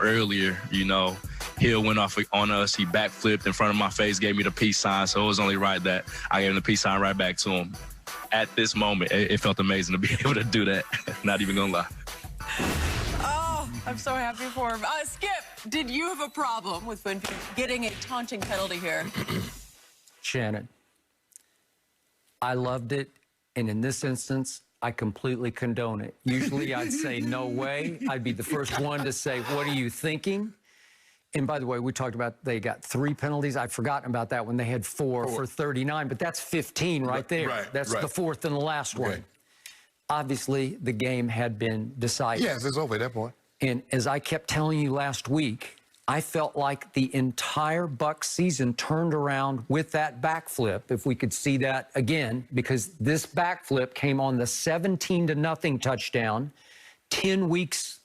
earlier, you know, Hill went off on us. He backflipped in front of my face, gave me the peace sign. So it was only right that I gave him the peace sign right back to him. At this moment, it felt amazing to be able to do that. Not even gonna lie. Oh, I'm so happy for him. Skip, did you have a problem with Winfield getting a taunting penalty here? Shannon, I loved it, and in this instance, I completely condone it. Usually I'd say, no way. I'd be the first one to say, what are you thinking? And by the way, we talked about they got 3 penalties. I'd forgotten about that when they had 4 for 39, but that's 15 right there. That's the 4th and the last one. Obviously, the game had been decided. Yes, it's over at that point. And as I kept telling you last week, I felt like the entire Bucs season turned around with that backflip, if we could see that again, because this backflip came on the 17-0 touchdown 10 weeks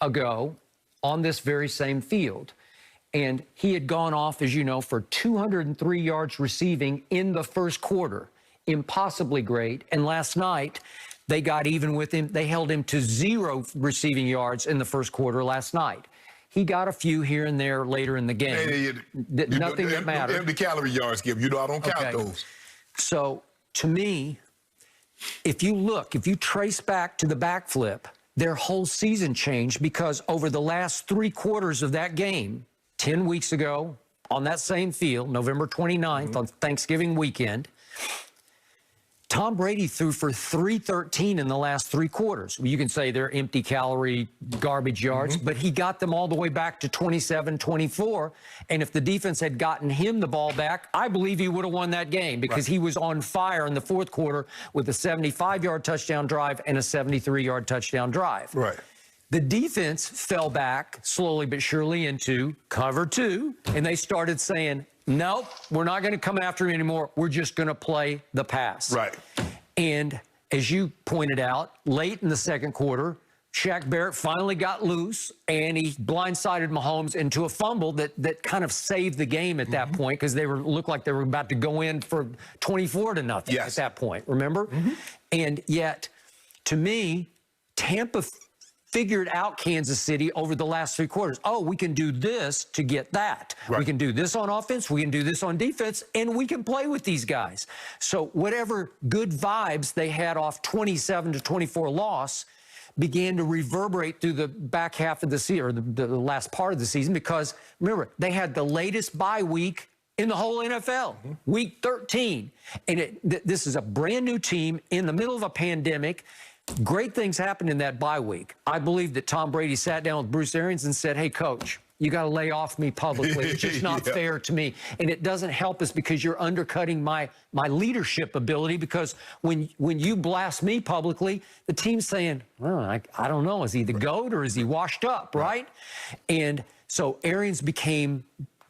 ago on this very same field. And he had gone off, as you know, for 203 yards receiving in the first quarter. Impossibly great. And last night, they got even with him. They held him to 0 receiving yards in the first quarter last night. He got a few here and there later in the game. Nothing that mattered. Empty calorie yards, Skip. You know I don't count those. So, to me, if you trace back to the backflip, their whole season changed because over the last 3 quarters of that game, 10 weeks ago, on that same field, November 29th, on Thanksgiving weekend, Tom Brady threw for 313 in the last 3 quarters. You can say they're empty calorie garbage yards, but he got them all the way back to 27-24. And if the defense had gotten him the ball back, I believe he would have won that game because he was on fire in the 4th quarter with a 75-yard touchdown drive and a 73-yard touchdown drive. The defense fell back slowly but surely into cover 2, and they started saying, nope, we're not going to come after him anymore. We're just going to play the pass. And as you pointed out, late in the 2nd quarter, Shaq Barrett finally got loose, and he blindsided Mahomes into a fumble that kind of saved the game at that point because they looked like they were about to go in for 24-0 at that point, remember? And yet, to me, Tampa figured out Kansas City over the last 3 quarters. Oh, we can do this to get that. We can do this on offense, we can do this on defense, and we can play with these guys. So whatever good vibes they had off 27-24 loss began to reverberate through the back half of the season, or the last part of the season, because remember, they had the latest bye week in the whole NFL, week 13. And this is a brand new team in the middle of a pandemic. Great things happened in that bye week. I believe that Tom Brady sat down with Bruce Arians and said, hey, coach, you got to lay off me publicly. It's just not fair to me. And it doesn't help us because you're undercutting my leadership ability, because when you blast me publicly, the team's saying, well, I don't know, is he the GOAT or is he washed up, right? And so Arians became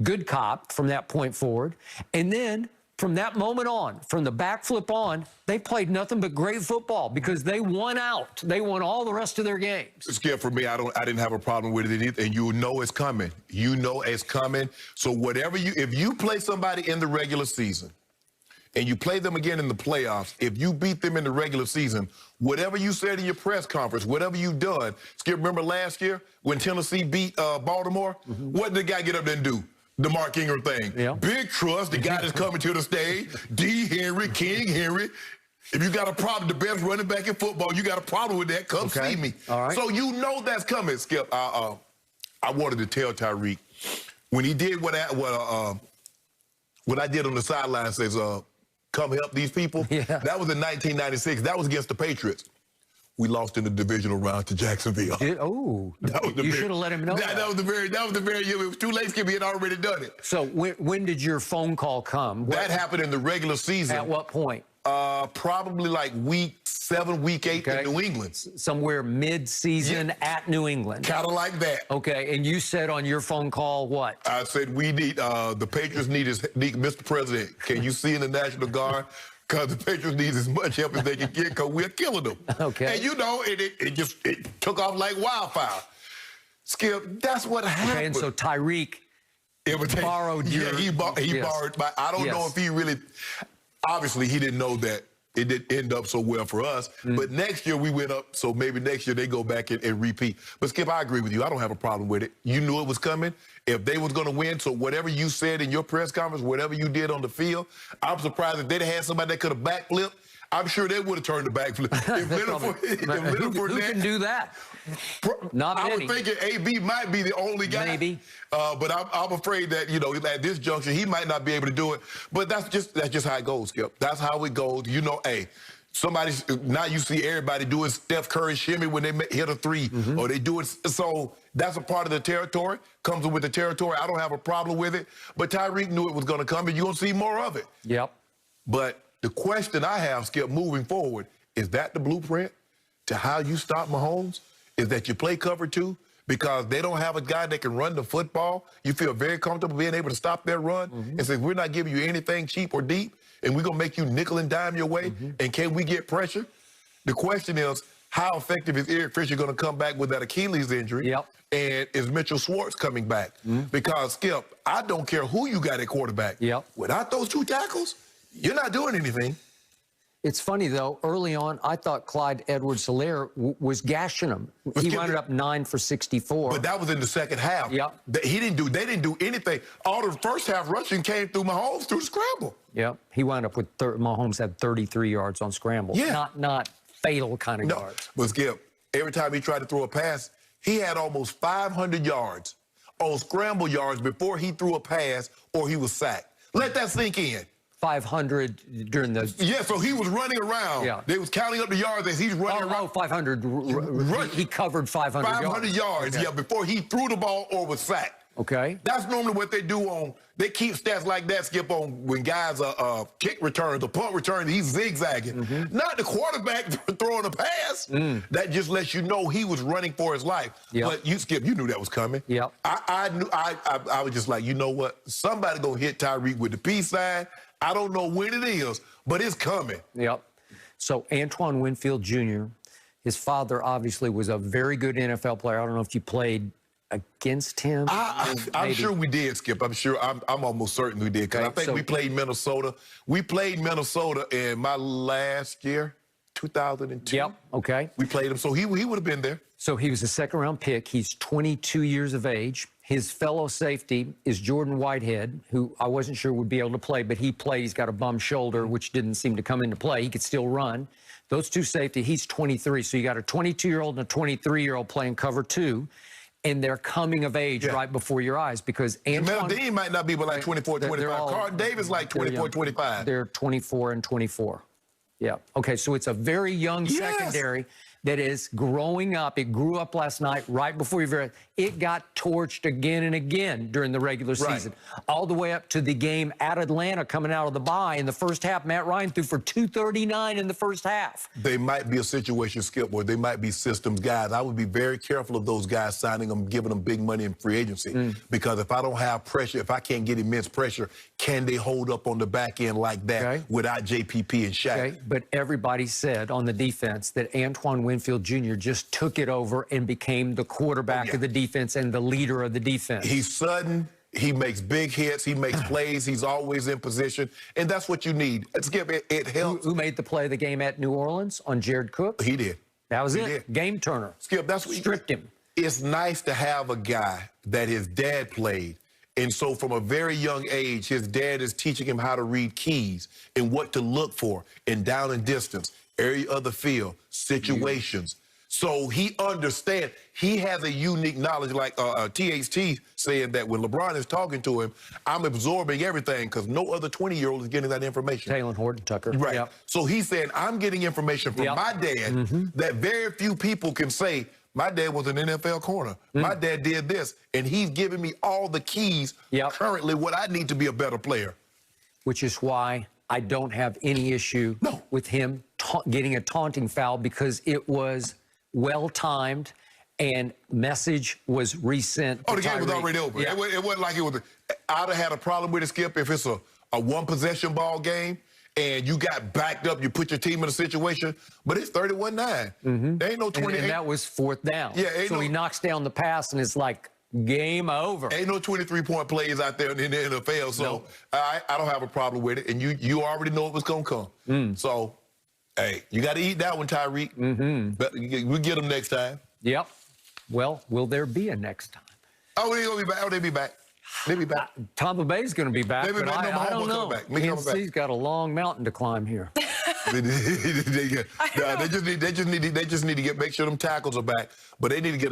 good cop from that point forward. And then from that moment on, from the backflip on, they played nothing but great football because they won out. They won all the rest of their games. Skip, for me, I didn't have a problem with it either, and you know it's coming. You know it's coming. So whatever if you play somebody in the regular season and you play them again in the playoffs, if you beat them in the regular season, whatever you said in your press conference, whatever you've done, Skip, remember last year when Tennessee beat Baltimore? What did the guy get up there and do? The Mark Ingram thing. Big trust, the guy that's coming to the stage, D. Henry, King Henry. If you got a problem, the best running back in football, you got a problem with that, come see me. So you know that's coming, Skip. I wanted to tell Tyreek, when he did what I did on the sideline, says, come help these people, that was in 1996. That was against the Patriots. We lost in the divisional round to Jacksonville. You should have let him know that. That was the very year. It was too late, Skip. He had already done it. So when did your phone call come? That happened in the regular season. At what point? Probably like week 7, week 8 in New England. Somewhere mid-season at New England. Kind of like that. Okay, and you said on your phone call what? I said, we need, the Patriots need Mr. President, can you see in the National Guard? Because the Patriots need as much help as they can get, because we're killing them. And you know, it took off like wildfire. Skip, that's what happened. Okay, and so Tyreek borrowed your... he borrowed, but I don't know if he really... Obviously, he didn't know that it didn't end up so well for us. But next year we went up, so maybe next year they go back and repeat. But Skip, I agree with you. I don't have a problem with it. You knew it was coming. If they was going to win, so whatever you said in your press conference, whatever you did on the field, I'm surprised if they'd had somebody that could have backflipped, I'm sure they would have turned the backflip. Who can do that? Not many. I was thinking AB might be the only guy. Maybe. But I'm afraid that, at this juncture, he might not be able to do it. But that's just how it goes, Skip. That's how it goes. Hey, now you see everybody doing Steph Curry shimmy when they hit a three, or they do it. So that's a part of the territory, comes with the territory. I don't have a problem with it. But Tyreek knew it was going to come, and you're going to see more of it. Yep. But the question I have, Skip, moving forward, is that the blueprint to how you stop Mahomes? Is that you play cover two? Because they don't have a guy that can run the football. You feel very comfortable being able to stop their run and say, we're not giving you anything cheap or deep, and we're going to make you nickel and dime your way, and can we get pressure? The question is, how effective is Eric Fisher going to come back with that Achilles injury? Yep. And is Mitchell Schwartz coming back? Because, Skip, I don't care who you got at quarterback. Yep. Without those two tackles, you're not doing anything. It's funny, though. Early on, I thought Clyde Edwards-Helaire was gashing him. He wound up 9 for 64. But that was in the second half. Yep. They didn't do anything. All the first half rushing came through Mahomes through the scramble. Yep. He wound up with Mahomes had 33 yards on scramble. Yeah. Not fatal kind of yards. But Skip, every time he tried to throw a pass, he had almost 500 yards on scramble yards before he threw a pass or he was sacked. Let that sink in. 500 during the... Yeah, so he was running around. Yeah. They was counting up the yards as he's running around. 500. He covered 500 yards. 500 yards, okay. yeah, before he threw the ball or was sacked. Okay. That's normally what they do they keep stats like that, Skip, on when guys are kick returns, the punt return, he's zigzagging. Not the quarterback throwing a pass. That just lets you know he was running for his life. Yep. But you, Skip, you knew that was coming. Yep. I was just like, you know what? Somebody gonna hit Tyreek with the peace sign. I don't know when it is, but it's coming. Yep. So Antoine Winfield Jr., his father obviously was a very good NFL player. I don't know if you played against him. I'm sure we did, Skip. I'm almost certain we did. Because I think we played Minnesota. We played Minnesota in my last year, 2002. Yep, okay. We played him, so he would have been there. So he was a second-round pick. He's 22 years of age. His fellow safety is Jordan Whitehead, who I wasn't sure would be able to play, but he played. He's got a bum shoulder, which didn't seem to come into play. He could still run. Those two safety, he's 23. So you got a 22-year-old and a 23-year-old playing cover two, and they're coming of age right before your eyes because Antoine... Dean might not be but like 24, 25. Carlton Davis like 24, 25. They're 24 and 24. Yeah. Okay, so it's a very young secondary that is growing up. It grew up last night right before it got torched again and again during the regular season, all the way up to the game at Atlanta coming out of the bye. In the first half, Matt Ryan threw for 239 in the first half. They might be a situation, Skip, where they might be systems guys. I would be very careful of those guys signing them, giving them big money in free agency. Because if I don't have pressure, if I can't get immense pressure, can they hold up on the back end like that without JPP and Shaq? Okay, but everybody said on the defense that Antoine Winfield Jr. just took it over and became the quarterback of the defense and the leader of the defense. He's sudden. He makes big hits. He makes plays. He's always in position. And that's what you need. Skip, it helps. Who made the play of the game at New Orleans on Jared Cook? He did. That was it. Game turner. Skip, that's what stripped him. It's nice to have a guy that his dad played. And so from a very young age, his dad is teaching him how to read keys and what to look for in down and distance, area of the field, situations. So he understands. He has a unique knowledge, like THT saying that when LeBron is talking to him, I'm absorbing everything because no other 20-year-old is getting that information. Taylor Horton Tucker. Right. Yep. So he's saying, I'm getting information from my dad that very few people can say, my dad was an NFL corner. My dad did this, and he's giving me all the keys currently what I need to be a better player. Which is why I don't have any issue with him getting a taunting foul because it was well-timed and message was resent. Oh, the game was already over. Yeah. It wasn't like it was. I'd have had a problem with it, Skip, if it's a one-possession ball game and you got backed up, you put your team in a situation, but it's 31-9. There ain't no 20. And that was fourth down. Yeah, so he knocks down the pass, and it's like game over. Ain't no 23-point plays out there in the NFL, so I don't have a problem with it. And you already know it was going to come. So Hey, you got to eat that one, Tyreek. Mm-hmm. But we'll get them next time. Yep. Well, will there be a next time? Oh, they're going to be back. Oh, they'll be back. They'll be back. Tampa Bay's going to be back, but I don't know. Tennessee's got a long mountain to climb here. They just need to make sure them tackles are back, but they need to get